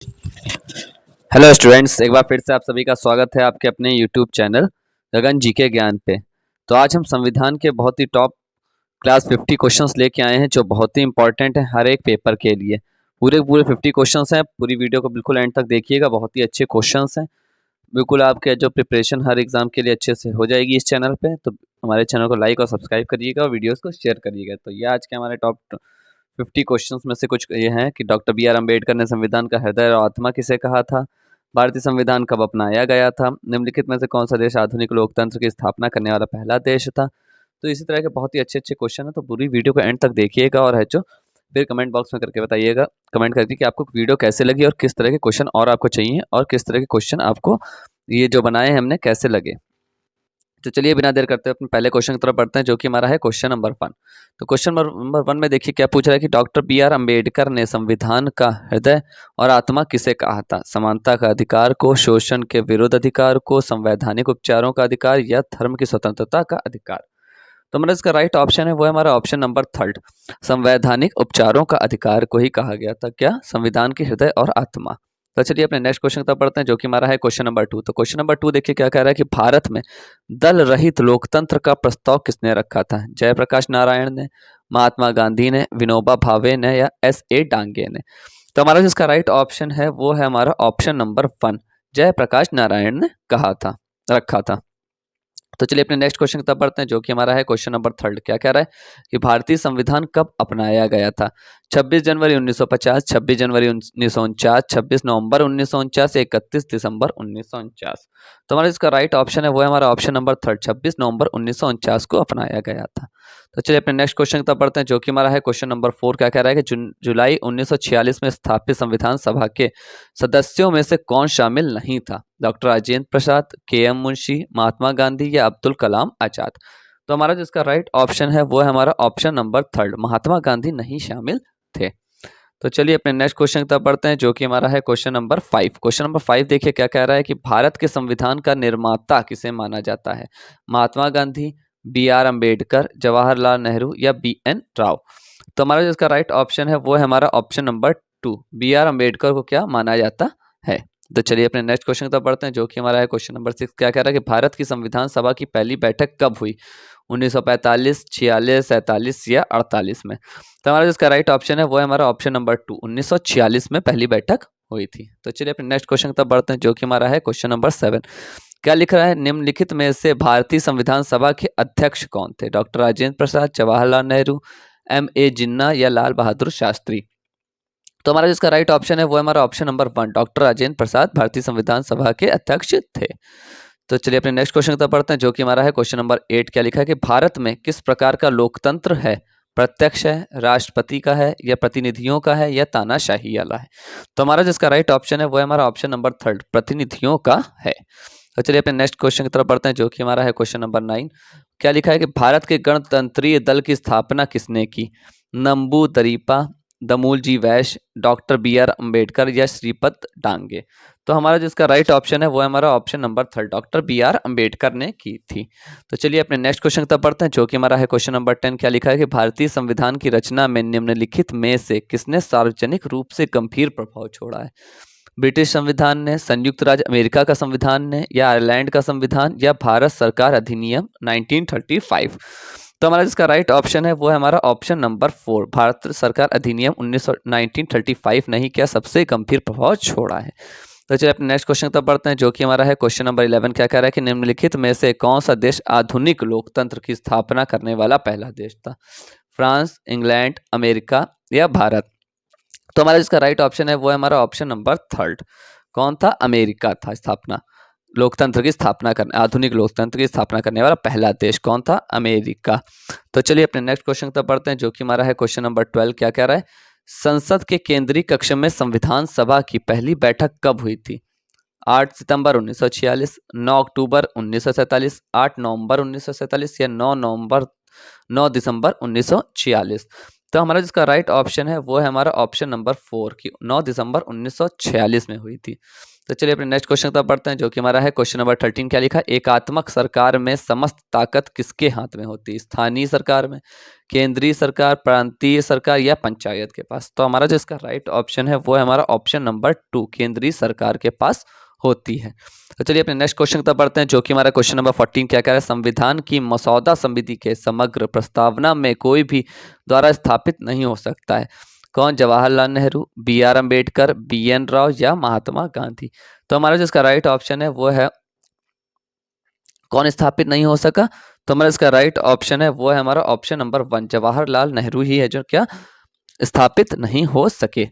Hello students, एक बार फिर से आप सभी का स्वागत है आपके अपने यूट्यूब चैनल गगन जीके ज्ञान पे। तो आज हम संविधान के बहुत ही टॉप क्लास 50 क्वेश्चंस लेके आए हैं जो बहुत ही इंपॉर्टेंट है हर एक पेपर के लिए। पूरे पूरे 50 क्वेश्चंस हैं। पूरी वीडियो को बिल्कुल एंड तक देखिएगा, बहुत ही अच्छे क्वेश्चंस हैं। बिल्कुल आपके जो प्रिपरेशन हर एग्जाम के लिए अच्छे से हो जाएगी इस चैनल पे। तो हमारे चैनल को लाइक और सब्सक्राइब करिएगा और वीडियोज़ को शेयर करिएगा। तो ये आज के हमारे टॉप 50 क्वेश्चंस में से कुछ ये हैं कि डॉक्टर बी आर अम्बेडकर ने संविधान का हृदय और आत्मा किसे कहा था, भारतीय संविधान कब अपनाया गया था, निम्नलिखित में से कौन सा देश आधुनिक लोकतंत्र की स्थापना करने वाला पहला देश था। तो इसी तरह के बहुत ही अच्छे अच्छे क्वेश्चन है, तो पूरी वीडियो को एंड तक देखिएगा और है जो फिर कमेंट बॉक्स में करके बताइएगा, कमेंट करके कि आपको वीडियो कैसे लगी और किस तरह के क्वेश्चन और आपको चाहिए और किस तरह के क्वेश्चन आपको ये जो बनाए हैं हमने कैसे लगे। तो चलिए बिना देर करते हुए अपने पहले क्वेश्चन की तरफ बढ़ते हैं जो कि हमारा है क्वेश्चन नंबर 1। तो क्वेश्चन नंबर 1 में देखिए क्या पूछ रहा है कि डॉक्टर बी आर अम्बेडकर ने संविधान का हृदय और आत्मा किसे कहा था, समानता का अधिकार को, शोषण के विरुद्ध अधिकार को, संवैधानिक उपचारों का अधिकार या धर्म की स्वतंत्रता का अधिकार। तो हमारा इसका राइट ऑप्शन है वो है हमारा ऑप्शन नंबर 3, संवैधानिक उपचारों का अधिकार को ही कहा गया था क्या, संविधान के हृदय और आत्मा। तो चलिए अपने नेक्स्ट क्वेश्चन तक पढ़ते हैं जो कि हमारा है क्वेश्चन नंबर 2। तो क्वेश्चन नंबर 2 देखिए क्या कह रहा है कि भारत में दल रहित लोकतंत्र का प्रस्ताव किसने रखा था, जयप्रकाश नारायण ने, महात्मा गांधी ने, विनोबा भावे ने या एस ए डांगे ने। तो हमारा जिसका राइट ऑप्शन है वो है हमारा ऑप्शन नंबर 1, जयप्रकाश नारायण ने कहा था, रखा था। तो चलिए अपने नेक्स्ट क्वेश्चन की तरफ बढ़ते हैं जो कि हमारा है क्वेश्चन नंबर 3। क्या कह रहा है कि भारतीय संविधान कब अपनाया गया था, 26 जनवरी 1950, 26 जनवरी 1949, 26 नवंबर 1949, 31 दिसंबर 1949। तो हमारा इसका राइट ऑप्शन है वो है हमारा ऑप्शन नंबर 3, 26 नवंबर 1949 को अपनाया गया था। तो चलिए अपने नेक्स्ट क्वेश्चन की तरफ बढ़ते हैं जो कि हमारा है क्वेश्चन नंबर 4। क्या कह रहा है कि जुलाई 1946 में स्थापित संविधान सभा के सदस्यों में से कौन शामिल नहीं था, डॉक्टर राजेंद्र प्रसाद, के एम मुंशी, महात्मा गांधी या अब्दुल कलाम आजाद। तो हमारा जिसका राइट ऑप्शन है वो है हमारा ऑप्शन नंबर 3, महात्मा गांधी नहीं शामिल थे। तो चलिए अपने नेक्स्ट क्वेश्चन की तरफ बढ़ते हैं जो कि हमारा है क्वेश्चन नंबर 5। क्वेश्चन नंबर 5 देखिए क्या कह रहा है कि भारत के संविधान का निर्माता किसे माना जाता है, महात्मा गांधी, बी आर अम्बेडकर, जवाहरलाल नेहरू या बी एन राव। तो हमारा जिसका राइट ऑप्शन है वो है हमारा option number 2, B R Ambedkar को क्या माना जाता है। तो चलिए अपने नेक्स्ट क्वेश्चन की तरफ बढ़ते हैं जो कि हमारा है क्वेश्चन नंबर 6। क्या कह रहा है कि भारत की संविधान सभा की पहली बैठक कब हुई, 1945, 46, 47 या 48 में। तो हमारा जिसका राइट ऑप्शन है वो है हमारा ऑप्शन नंबर 2, 1946 में पहली बैठक हुई थी। तो चलिए अपने नेक्स्ट क्वेश्चन की तरफ बढ़ते हैं जो कि हमारा है क्वेश्चन नंबर 7। क्या लिख रहा है, निम्नलिखित में से भारतीय संविधान सभा के अध्यक्ष कौन थे, doctor Rajendra Prasad, Jawaharlal Nehru, M A Jinnah या लाल बहादुर शास्त्री। तो हमारा जिसका राइट ऑप्शन है वो है हमारा ऑप्शन नंबर 1, डॉक्टर राजेंद्र प्रसाद भारतीय संविधान सभा के अध्यक्ष थे। तो चलिए अपने नेक्स्ट क्वेश्चन की तरफ पढ़ते हैं जो कि हमारा है क्वेश्चन नंबर 8। क्या लिखा है कि भारत में किस प्रकार का लोकतंत्र है, प्रत्यक्ष है, राष्ट्रपति का है या प्रतिनिधियों का है या तानाशाही वाला है। तो हमारा जिसका राइट ऑप्शन है वो है हमारा ऑप्शन नंबर 3, प्रतिनिधियों का है। तो चलिए अपने नेक्स्ट क्वेश्चन की तरफ बढ़ते हैं जो कि हमारा है क्वेश्चन नंबर 9। क्या लिखा है कि भारत के गणतंत्रीय दल की स्थापना किसने की, नंबू दरीपा, दमूल जी वैश्य, डॉक्टर बी आर अम्बेडकर या श्रीपद डांगे। तो हमारा जिसका राइट ऑप्शन है वो है हमारा option number 3, doctor B R Ambedkar ने की थी। तो चलिए अपने नेक्स्ट क्वेश्चन की तरफ बढ़ते हैं जो कि हमारा है क्वेश्चन नंबर 10। क्या लिखा है कि भारतीय संविधान की रचना में निम्नलिखित में से किसने सार्वजनिक रूप से गंभीर प्रभाव छोड़ा है, ब्रिटिश संविधान ने, संयुक्त राज्य अमेरिका का संविधान ने या आयरलैंड का संविधान या भारत सरकार अधिनियम 1935। तो हमारा जिसका राइट ऑप्शन है वो है हमारा ऑप्शन नंबर 4, भारत सरकार अधिनियम 1935 नहीं क्या सबसे गंभीर प्रभाव छोड़ा है। तो चलिए अपने नेक्स्ट क्वेश्चन तक बढ़ते हैं जो कि हमारा है क्वेश्चन नंबर 11। क्या कह रहा है कि निम्नलिखित में से कौन सा देश आधुनिक लोकतंत्र की स्थापना करने वाला पहला देश था, फ्रांस, इंग्लैंड, अमेरिका या भारत। तो हमारा जिसका राइट ऑप्शन है वो है हमारा ऑप्शन नंबर 3, कौन था, अमेरिका था स्थापना लोकतंत्र की स्थापना करने, आधुनिक लोकतंत्र की स्थापना करने वाला पहला देश कौन था, अमेरिका। तो चलिए अपने नेक्स्ट क्वेश्चन तक पढ़ते हैं जो कि हमारा है क्वेश्चन नंबर 12। क्या कह रहा है, संसद के केंद्रीय कक्ष में संविधान सभा की पहली बैठक कब हुई थी, 8 सितंबर 1946, 9 अक्टूबर 1947, 8 नवंबर 1947 या 9 दिसंबर 1946। तो हमारा जिसका राइट ऑप्शन है वो है हमारा ऑप्शन नंबर 4 की 9 दिसंबर 1946 में हुई थी। तो चलिए अपने नेक्स्ट क्वेश्चन तक पढ़ते हैं, जो कि हमारा है क्वेश्चन नंबर 13। क्या लिखा? एकात्मक सरकार में समस्त ताकत किसके हाथ में होती है? स्थानीय सरकार में, केंद्रीय सरकार, प्रांतीय सरकार या पंचायत के पास? तो हमारा जो इसका राइट ऑप्शन है वो है हमारा ऑप्शन नंबर 2, केंद्रीय सरकार के पास होती है। तो चलिए अपने नेक्स्ट क्वेश्चन तक पढ़ते हैं, जो कि हमारा क्वेश्चन नंबर 14 क्या कह रहा है? संविधान की मसौदा समिति के समग्र प्रस्तावना में कोई भी द्वारा स्थापित नहीं हो सकता है। कौन? Jawaharlal Nehru, B R Ambedkar, B N Rau या महात्मा गांधी? तो हमारा जो इसका राइट ऑप्शन है वो है कौन स्थापित नहीं हो सका? तो हमारा इसका राइट ऑप्शन है वो है हमारा ऑप्शन नंबर 1, जवाहरलाल नेहरू ही है जो क्या स्थापित नहीं हो सके।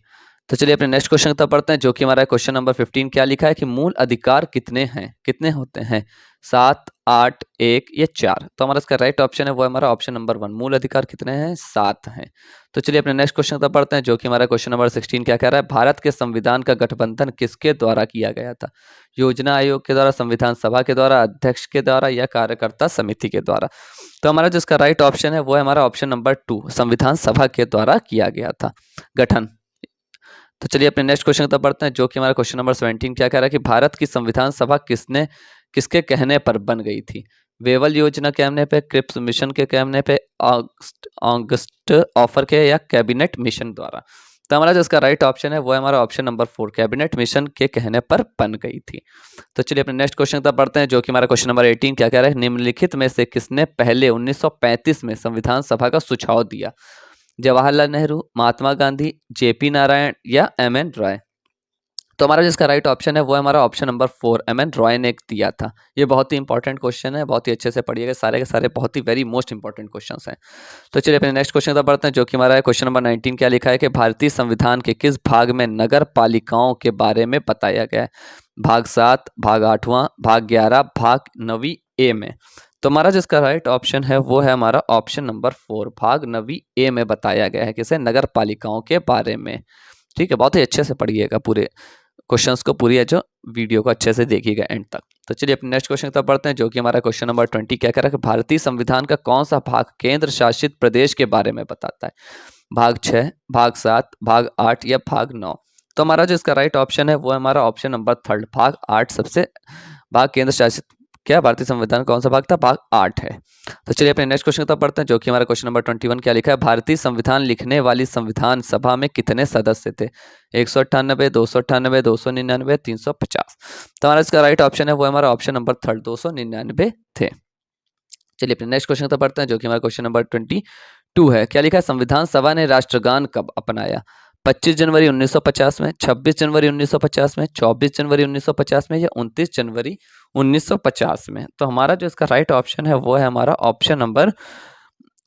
तो चलिए अपने नेक्स्ट क्वेश्चन तक पढ़ते हैं, जो कि हमारा क्वेश्चन नंबर 15। क्या लिखा है कि मूल अधिकार कितने हैं, कितने होते हैं? 7, 8, 1 या 4? तो हमारा इसका राइट ऑप्शन है वो हमारा ऑप्शन नंबर 1, मूल अधिकार कितने हैं? 7 हैं। तो चलिए अपने नेक्स्ट क्वेश्चन तक पढ़ते हैं, जो कि हमारा क्वेश्चन नंबर 16 क्या कह रहा है? भारत के संविधान का गठबंधन किसके द्वारा किया गया था? योजना आयोग के द्वारा, संविधान सभा के द्वारा, अध्यक्ष के द्वारा या कार्यकर्ता समिति के द्वारा? तो हमारा जिसका राइट ऑप्शन है वो है हमारा ऑप्शन नंबर 2, संविधान सभा के द्वारा किया गया था गठन। तो चलिए अपने नेक्स्ट क्वेश्चन तक बढ़ते हैं, जो कि हमारा क्वेश्चन नंबर 17 क्या कह रहा है कि भारत की संविधान सभा किसके कहने पर बन गई थी? वेवल योजना के कहने पे, क्रिप्स मिशन के कहने पे, ऑगस्ट ऑफर के या कैबिनेट मिशन द्वारा? तो हमारा जो इसका राइट ऑप्शन है वो है हमारा ऑप्शन नंबर 4, कैबिनेट मिशन के कहने पर बन गई थी। तो चलिए अपने नेक्स्ट क्वेश्चन तक पढ़ते हैं, जो कि हमारा क्वेश्चन नंबर 18 क्या कह रहा है? निम्नलिखित में से किसने पहले 1935 में संविधान सभा का सुझाव दिया? जवाहरलाल नेहरू, महात्मा गांधी, जेपी नारायण या एम एन रॉय? तो हमारा जिसका राइट ऑप्शन है वो है हमारा option number 4, M N Roy ने दिया था। ये बहुत ही इंपॉर्टेंट क्वेश्चन है, बहुत ही अच्छे से पढ़िएगा, सारे के सारे बहुत ही वेरी मोस्ट इंपॉर्टेंट क्वेश्चंस हैं। तो चलिए अपने नेक्स्ट क्वेश्चन तक बढ़ते हैं, जो कि हमारा है क्वेश्चन नंबर 19। क्या लिखा है कि भारतीय संविधान के किस भाग में नगर पालिकाओं के बारे में बताया गया है? भाग 7, भाग 8वां, भाग 11, भाग 9वीं ए में? तो हमारा जिसका राइट ऑप्शन है वो है हमारा ऑप्शन नंबर 4, भाग 9वीं ए में बताया गया है किसे? नगर पालिकाओं के बारे में। ठीक है, बहुत ही अच्छे से पढ़िएगा पूरे क्वेश्चंस को, पूरी है जो वीडियो को अच्छे से देखिएगा एंड तक। तो चलिए अपने नेक्स्ट क्वेश्चन तक पढ़ते हैं, जो कि हमारा क्वेश्चन नंबर 20 क्या कह रहा है कि भारतीय संविधान का कौन सा भाग केंद्र शासित प्रदेश के बारे में बताता है? भाग 6, भाग 7, भाग 8 या भाग 9? तो हमारा जो इसका राइट ऑप्शन है वो है हमारा ऑप्शन नंबर 3, भाग 8 सबसे भाग केंद्र शासित क्या भारतीय संविधान कौन सा भाग था? भाग 8 है। तो चलिए अपने नेक्स्ट क्वेश्चन तक पढ़ते हैं, जो कि हमारा क्वेश्चन नंबर 21 क्या लिखा है? भारतीय संविधान लिखने वाली संविधान सभा में कितने सदस्य थे? 198, 298, 299, 350? तो हमारा इसका राइट ऑप्शन है वो हमारा ऑप्शन नंबर 3, 299 थे। चलिए अपने नेक्स्ट क्वेश्चन तक पढ़ते हैं, जो कि हमारा क्वेश्चन नंबर 22 है। क्या लिखा है? संविधान सभा ने राष्ट्रगान कब अपनाया? 25 जनवरी 1950 में, 26 जनवरी 1950 में, 24 जनवरी 1950 में या 29 जनवरी 1950 में? तो हमारा जो इसका राइट ऑप्शन है वो है हमारा ऑप्शन नंबर,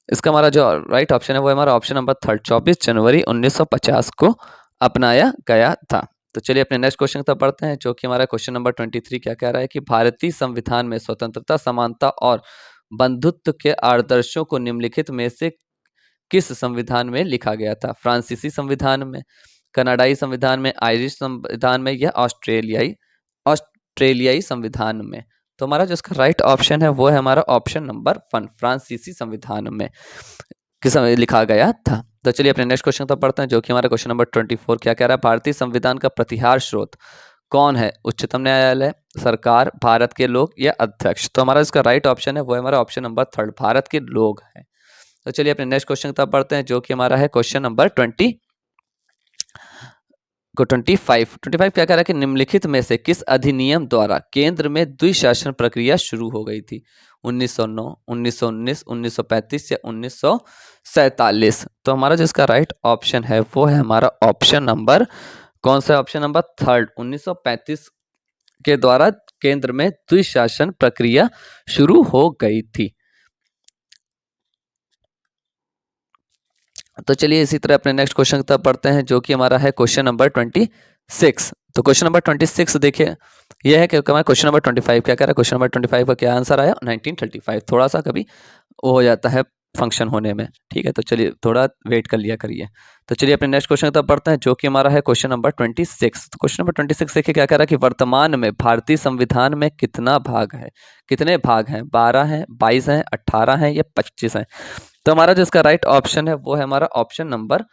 इसका हमारा जो राइट ऑप्शन है वो है हमारा ऑप्शन नंबर 3, 24 जनवरी 1950 को अपनाया गया था। तो चलिए अपने नेक्स्ट क्वेश्चन तक पढ़ते हैं, जो कि हमारा क्वेश्चन नंबर 23 क्या कह रहा है कि भारतीय संविधान में स्वतंत्रता, समानता और बंधुत्व के आदर्शों को निम्नलिखित में से किस संविधान में लिखा गया था? फ्रांसीसी संविधान में, कनाडाई संविधान में, आयरिश संविधान में या ऑस्ट्रेलियाई संविधान में? तो हमारा जो इसका राइट ऑप्शन है वो है हमारा ऑप्शन नंबर 1, फ्रांसीसी संविधान में किस लिखा गया था। तो चलिए अपने नेक्स्ट क्वेश्चन तक पढ़ते हैं, जो कि हमारा क्वेश्चन नंबर 24 क्या कह रहा है? भारतीय संविधान का प्रतिहार स्रोत कौन है? उच्चतम न्यायालय, सरकार, भारत के लोग या अध्यक्ष? तो हमारा इसका राइट ऑप्शन है वो है हमारा ऑप्शन नंबर 3, भारत के लोग है। तो चलिए अपने नेक्स्ट क्वेश्चन तक पढ़ते हैं, जो कि हमारा है क्वेश्चन नंबर 25 क्या कह रहा है कि निम्नलिखित में से किस अधिनियम द्वारा केंद्र में द्विशासन प्रक्रिया शुरू हो गई थी? 1909, 1919, 1935 या 1947? तो हमारा जिसका राइट ऑप्शन है वो है हमारा ऑप्शन नंबर, कौन सा? ऑप्शन नंबर 3, 1935 के द्वारा केंद्र में द्विशासन प्रक्रिया शुरू हो गई थी। तो चलिए इसी तरह अपने नेक्स्ट क्वेश्चन तक पढ़ते हैं, जो कि हमारा है क्वेश्चन नंबर 26। तो क्वेश्चन नंबर 26 देखिए, यह है कि हमारा क्वेश्चन नंबर 25 क्या कह रहा है? क्वेश्चन नंबर 25 का क्या आंसर आया? 1935। थोड़ा सा कभी वो हो जाता है फंक्शन होने में। ठीक है, तो चलिए थोड़ा वेट कर लिया करिए। तो चलिए अपने नेक्स्ट क्वेश्चन की तरफ बढ़ते हैं, जो कि हमारा है क्वेश्चन नंबर 26। तो क्वेश्चन नंबर 26 देखिए क्या कह रहा है कि वर्तमान में भारतीय संविधान में कितना भाग है, कितने भाग हैं, 12 हैं, 22 हैं, 18 हैं या 25 हैं। तो हमारा जो इसका राइट ऑप्शन है वो है हमारा ऑप्शन नंबर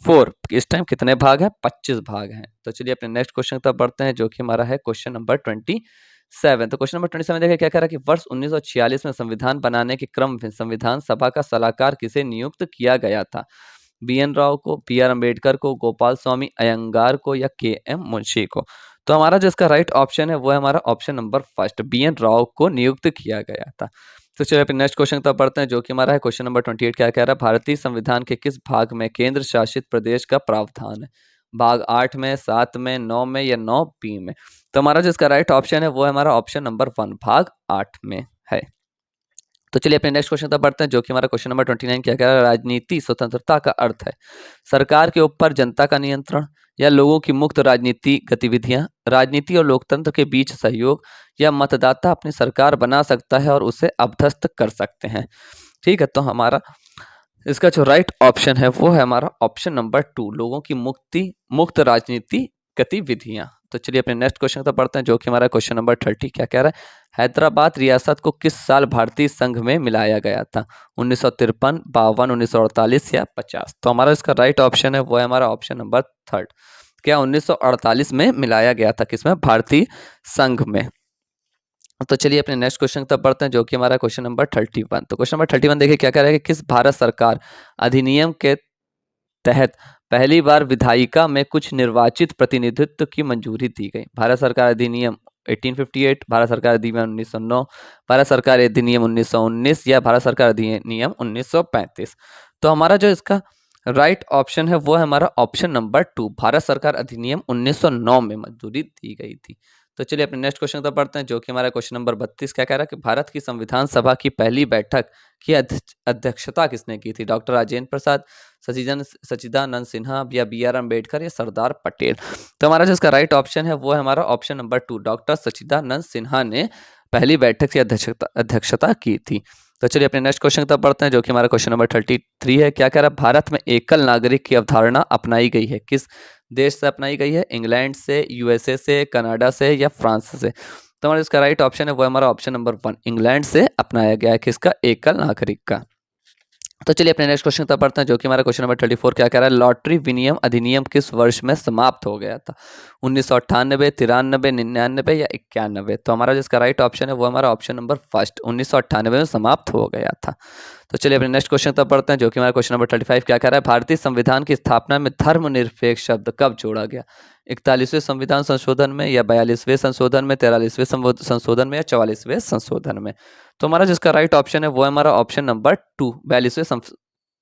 4। इस टाइम कितने भाग हैं, 25 भाग हैं। तो चलिए अपने नेक्स्ट क्वेश्चन की तरफ बढ़ते हैं, जो कि हमारा है क्वेश्चन नंबर 27। तो क्वेश्चन नंबर 27 देखिए क्या कह रहा है कि वर्ष 1946 में संविधान बनाने के क्रम में संविधान सभा का सलाहकार किसे नियुक्त किया गया था। बी.एन. राव को, बी.आर. अम्बेडकर को, गोपाल स्वामी अयंगार को या के.एम. मुंशी को। तो हमारा जो इसका राइट ऑप्शन है वो है हमारा option number first, BN. Rao को नियुक्त किया गया था। तो चलिए अपने नेक्स्ट क्वेश्चन तक बढ़ते हैं, जो कि हमारा है क्वेश्चन नंबर 28। क्या कह रहा है, भारतीय संविधान के किस भाग में केंद्र शासित प्रदेश का प्रावधान है। भाग 8 में, 7 में, 9 में या 9 बी में। तो हमारा जो इसका राइट ऑप्शन है वो है हमारा ऑप्शन नंबर 1, भाग 8 में है। तो चलिए अपने नेक्स्ट क्वेश्चन तक बढ़ते हैं, जो कि हमारा क्वेश्चन नंबर 29 क्या कह रहा है, राजनीति स्वतंत्रता का अर्थ है सरकार के ऊपर जनता का नियंत्रण या लोगों की मुक्त राजनीति गतिविधियां, राजनीति और लोकतंत्र के बीच सहयोग, या मतदाता अपनी सरकार बना सकता है और उसे अभ्यस्त कर सकते हैं। ठीक है, तो हमारा इसका जो राइट ऑप्शन है वो है हमारा ऑप्शन नंबर 2, लोगों की मुक्त राजनीति गतिविधियां। तो चलिए अपने नेक्स्ट क्वेश्चन तक पढ़ते हैं, जो कि हमारा क्वेश्चन नंबर 30 क्या कह रहा है, हैदराबाद रियासत को किस साल भारतीय संघ में मिलाया गया था। 1953, 52, 1948 या 50। तो हमारा इसका राइट ऑप्शन है वो है हमारा ऑप्शन नंबर 3, क्या 1948 में मिलाया गया था, किसमें, भारतीय संघ में। तो चलिए अपने नेक्स्ट क्वेश्चन तक पढ़ते हैं, जो कि हमारा क्वेश्चन नंबर 31। तो क्वेश्चन नंबर 31 देखिए क्या कह रहा है कि किस भारत सरकार अधिनियम के तहत पहली बार विधायिका में कुछ निर्वाचित प्रतिनिधित्व की मंजूरी दी गई। भारत सरकार अधिनियम 1858, भारत सरकार अधिनियम 1909, भारत सरकार अधिनियम 1919 या भारत सरकार अधिनियम 1935। तो हमारा जो इसका राइट ऑप्शन है वो है हमारा ऑप्शन नंबर 2, भारत सरकार अधिनियम 1909 में मंजूरी दी गई थी। तो चलिए अपने नेक्स्ट क्वेश्चन तक पढ़ते हैं, जो कि हमारा क्वेश्चन नंबर 32 क्या कह रहा है कि भारत की संविधान सभा की पहली बैठक की अध्यक्षता किसने की थी। डॉक्टर राजेंद्र प्रसाद, सचिदानंद सिन्हा या बी.आर. अम्बेडकर या सरदार पटेल। तो हमारा जो इसका राइट ऑप्शन है वो है हमारा option number 2, doctor Sachchidananda Sinha ने पहली बैठक की अध्यक्षता की थी। तो चलिए अपने नेक्स्ट क्वेश्चन तक पढ़ते हैं, जो कि हमारा क्वेश्चन नंबर 33 है। क्या कह रहा है, भारत में एकल नागरिक की अवधारणा अपनाई गई है, किस देश से अपनाई गई है, इंग्लैंड से, यूएसए से, कनाडा से या फ्रांस से। तो हमारा इसका राइट ऑप्शन है वो हमारा ऑप्शन नंबर 1, इंग्लैंड से अपनाया गया है, किसका, एकल नागरिक का। तो चलिए अपने नेक्स्ट क्वेश्चन तक पढ़ते हैं, जो कि हमारा क्वेश्चन नंबर 34 क्या कह रहा है, लॉटरी विनियम अधिनियम किस वर्ष में समाप्त हो गया था। 1998, 93, 99 या 91। तो हमारा जिसका राइट ऑप्शन है वो हमारा ऑप्शन नंबर फर्स्ट, 1998 में समाप्त हो गया था। तो चलिए अपने नेक्स्ट क्वेश्चन तक पढ़ते हैं, जो कि हमारा क्वेश्चन नंबर 35 क्या कह रहा है, भारतीय संविधान की स्थापना में धर्मनिरपेक्ष शब्द कब जोड़ा गया। 41वें संविधान संशोधन में या 42वें संशोधन में, 43वें संशोधन में या 44वें संशोधन में। तो हमारा जिसका राइट ऑप्शन है वो है हमारा ऑप्शन नंबर 2, 42वें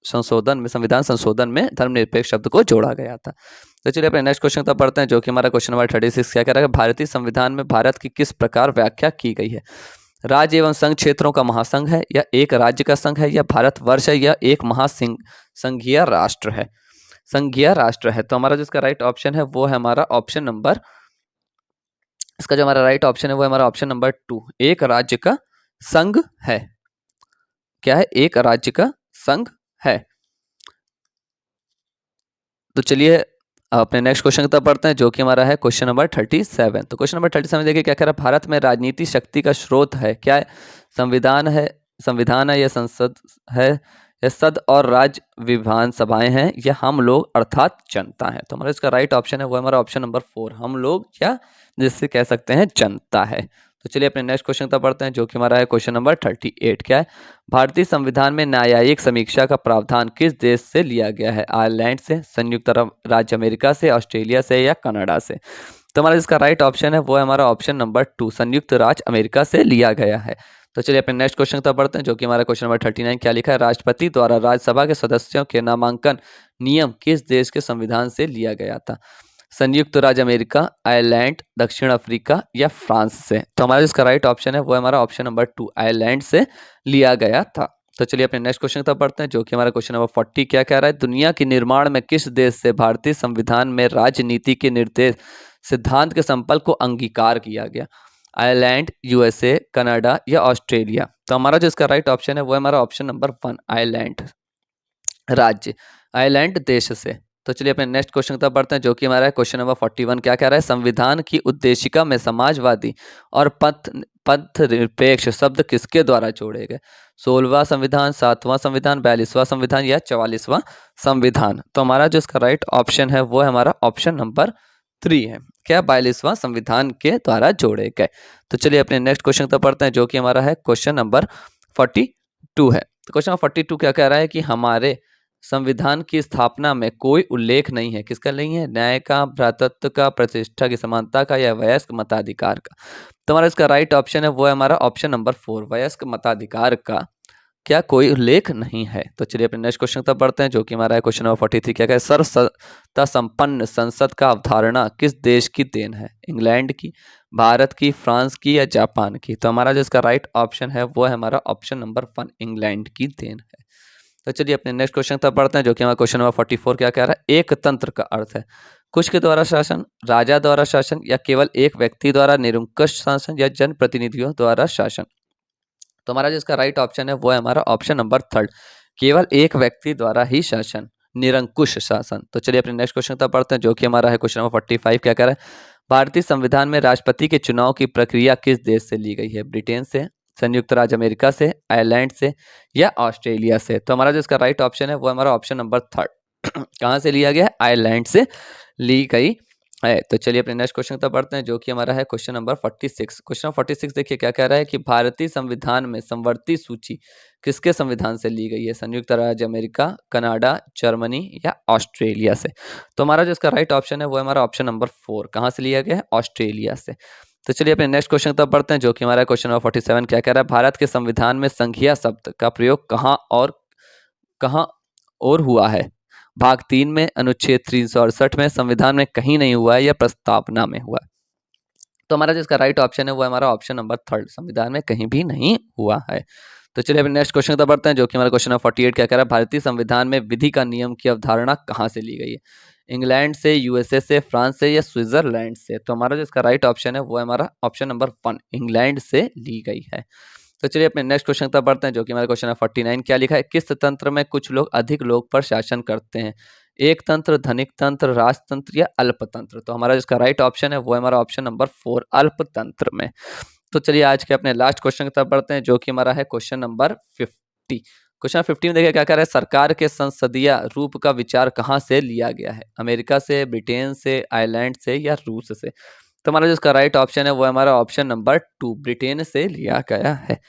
संशोधन में, संविधान संशोधन में धर्मनिरपेक्ष शब्द को जोड़ा गया था। तो चलिए अपने नेक्स्ट क्वेश्चन तक पढ़ते हैं, जो कि हमारा क्वेश्चन नंबर 36 क्या कह रहा है, भारतीय संविधान में भारत की किस प्रकार व्याख्या की गई है। राज्य एवं संघ क्षेत्रों का महासंघ है, या एक राज्य का संघ है, या भारतवर्ष है, या एक महासंघीय राष्ट्र है, संघीय राष्ट्र है। तो हमारा जिसका राइट ऑप्शन है वो है हमारा ऑप्शन नंबर, इसका जो हमारा राइट ऑप्शन है वो है हमारा ऑप्शन नंबर 2, एक राज्य का संघ है। क्या है, एक राज्य का संघ है। तो चलिए अपने नेक्स्ट क्वेश्चन की तरफ बढ़ते हैं, जो कि हमारा है क्वेश्चन नंबर 37। तो क्वेश्चन नंबर 37 देखिए क्या कह रहा है, भारत में राजनीति शक्ति का स्रोत है, क्या है, संविधान है या संसद है, या सद और राज्य विधानसभाएं हैं, या हम लोग अर्थात जनता है। तो हमारा इसका राइट ऑप्शन है वो हमारा ऑप्शन नंबर 4, हम लोग या जिससे कह सकते हैं जनता है। तो चलिए अपने नेक्स्ट क्वेश्चन तक पढ़ते हैं, जो कि हमारा है क्वेश्चन नंबर 38। क्या है, भारतीय संविधान में न्यायिक समीक्षा का प्रावधान किस देश से लिया गया है। आयरलैंड से, संयुक्त अरब राज्य अमेरिका से, ऑस्ट्रेलिया से या कनाडा से। तो हमारा इसका राइट ऑप्शन है वो है हमारा ऑप्शन नंबर 2, संयुक्त राज्य अमेरिका से लिया गया है। तो चलिए अपने नेक्स्ट क्वेश्चन तक पढ़ते हैं, जो कि हमारा क्वेश्चन नंबर 39 क्या लिखा है, राष्ट्रपति द्वारा राज्यसभा के सदस्यों के नामांकन नियम किस देश के संविधान से लिया गया था। संयुक्त राज्य अमेरिका, आयरलैंड, दक्षिण अफ्रीका या फ्रांस से। तो हमारा जिसका राइट ऑप्शन है वो हमारा ऑप्शन नंबर 2, आयरलैंड से लिया गया था। तो चलिए अपने नेक्स्ट क्वेश्चन तक पढ़ते हैं, जो कि हमारा क्वेश्चन नंबर 40 क्या कह रहा है, दुनिया के निर्माण में किस देश से भारतीय संविधान में राजनीति के निर्देश सिद्धांत के संकल्प को अंगीकार किया गया। आयरलैंड, यूएसए, कनाडा या ऑस्ट्रेलिया। तो हमारा जो इसका राइट ऑप्शन है वो है हमारा ऑप्शन नंबर 1 आयरलैंड राज्य, आयरलैंड देश से। तो चलिए अपने नेक्स्ट क्वेश्चन की तरफ बढ़ते हैं जो कि हमारा है क्वेश्चन नंबर 41। क्या कह रहा है, संविधान की उद्देशिका में समाजवादी और पथ निरपेक्ष शब्द किसके द्वारा जोड़े गए? 16वां संविधान, 7वां संविधान, 42वां संविधान या 44वां संविधान। तो हमारा जो इसका राइट ऑप्शन है वो है हमारा ऑप्शन नंबर 3 है। क्या 42वां संविधान के द्वारा जोड़े गए। तो चलिए अपने नेक्स्ट क्वेश्चन की तरफ बढ़ते हैं जो कि हमारा है क्वेश्चन नंबर 42 है। तो क्वेश्चन नंबर 42 क्या कह रहा है कि हमारे संविधान की स्थापना में कोई उल्लेख नहीं है, किसका नहीं है, न्याय का, भ्रातृत्व का, प्रतिष्ठा की समानता का या वयस्क मताधिकार का। तो हमारा इसका राइट ऑप्शन है वो है हमारा ऑप्शन नंबर 4 वयस्क मताधिकार का क्या कोई उल्लेख नहीं है। तो चलिए अपने नेक्स्ट क्वेश्चन तक बढ़ते हैं जो कि हमारा है क्वेश्चन नंबर 43। क्या है, सर्वसत्ता संपन्न संसद का अवधारणा किस देश की देन है, इंग्लैंड की, भारत की, फ्रांस की या जापान की। तो हमारा जो इसका राइट ऑप्शन है वो है हमारा ऑप्शन नंबर 1 इंग्लैंड की देन है। तो चलिए अपने नेक्स्ट क्वेश्चन तक बढ़ते हैं जो कि हमारा क्वेश्चन नंबर 44 क्या कह रहा है, एक तंत्र का अर्थ है कुछ के द्वारा शासन, राजा द्वारा शासन या केवल एक व्यक्ति द्वारा निरंकुश शासन या जनप्रतिनिधियों द्वारा शासन। तो हमारा जो इसका राइट ऑप्शन है वो है हमारा ऑप्शन नंबर 3 केवल एक व्यक्ति द्वारा ही शासन, निरंकुश शासन। तो चलिए अपने नेक्स्ट क्वेश्चन तक पढ़ते हैं जो कि हमारा है क्वेश्चन नंबर 45। क्या कह रहा है, भारतीय संविधान में राष्ट्रपति के चुनाव की प्रक्रिया किस देश से ली गई है, ब्रिटेन से, संयुक्त राज्य अमेरिका से, आयरलैंड से या ऑस्ट्रेलिया से। तो हमारा जो इसका राइट ऑप्शन है वो हमारा ऑप्शन नंबर 3 कहाँ से लिया गया है, आयरलैंड से ली गई है। तो चलिए अपने नेक्स्ट क्वेश्चन तक बढ़ते हैं जो कि हमारा है क्वेश्चन नंबर 46। क्वेश्चन नंबर 46 देखिए क्या कह रहा है कि भारतीय संविधान में समवर्ती सूची किसके संविधान से ली गई है, संयुक्त राज्य अमेरिका, कनाडा, जर्मनी या ऑस्ट्रेलिया से। तो हमारा जो इसका राइट ऑप्शन है वो है हमारा ऑप्शन नंबर 4 कहाँ से लिया गया है, ऑस्ट्रेलिया से। तो चलिए अपने नेक्स्ट क्वेश्चन तक बढ़ते हैं जो कि हमारा क्वेश्चन नंबर 47। क्या कह रहा है, भारत के संविधान में संघीय शब्द का प्रयोग कहाँ और हुआ है, भाग 3 में, अनुच्छेद 368 में, संविधान में कहीं नहीं हुआ है या प्रस्तावना में हुआ है। तो हमारा जिसका राइट ऑप्शन है वो है हमारा ऑप्शन नंबर 3 संविधान में कहीं भी नहीं हुआ है। तो चलिए अपने नेक्स्ट क्वेश्चन तक बढ़ते हैं जो कि हमारा क्वेश्चन नंबर 48 क्या कह रहा है, भारतीय संविधान में विधि का नियम की अवधारणा कहाँ से ली गई है, इंग्लैंड से, यूएसए से, फ्रांस से या स्विट्जरलैंड से। तो हमारा जो इसका राइट ऑप्शन है वो है हमारा ऑप्शन नंबर 1 इंग्लैंड से ली गई है। तो चलिए अपने नेक्स्ट क्वेश्चन तक बढ़ते हैं जो कि हमारा क्वेश्चन है 49। क्या लिखा है, किस तंत्र में कुछ लोग अधिक लोग पर शासन करते हैं, एक तंत्र, धनिक तंत्र, राजतंत्र या अल्पतंत्र। तो हमारा जिसका राइट ऑप्शन है वो है हमारा ऑप्शन नंबर 4 अल्पतंत्र में। तो चलिए आज के अपने लास्ट क्वेश्चन की तरफ बढ़ते हैं जो कि हमारा है क्वेश्चन नंबर 50। क्वेश्चन 50 में देखिए क्या कह रहा है, सरकार के संसदीय रूप का विचार कहाँ से लिया गया है, अमेरिका से, ब्रिटेन से, आयरलैंड से या रूस से। तो हमारा जो इसका राइट ऑप्शन है वो है हमारा ऑप्शन नंबर 2 ब्रिटेन से लिया गया है।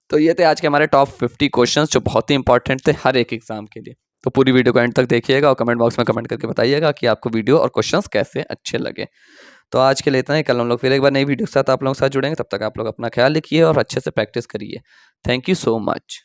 तो ये थे आज के हमारे टॉप 50 क्वेश्चंस जो बहुत ही इंपॉर्टेंट थे हर एक एग्जाम के लिए। तो पूरी वीडियो को एंड तक देखिएगा और कमेंट बॉक्स में कमेंट करके बताइएगा कि आपको वीडियो और क्वेश्चंस कैसे अच्छे लगे। तो आज के लिए इतना ही, कल हम लोग फिर एक बार नई वीडियो के साथ आप लोगों के साथ जुड़ेंगे। तब तक आप लोग अपना ख्याल रखिए और अच्छे से प्रैक्टिस करिए। Thank you so much.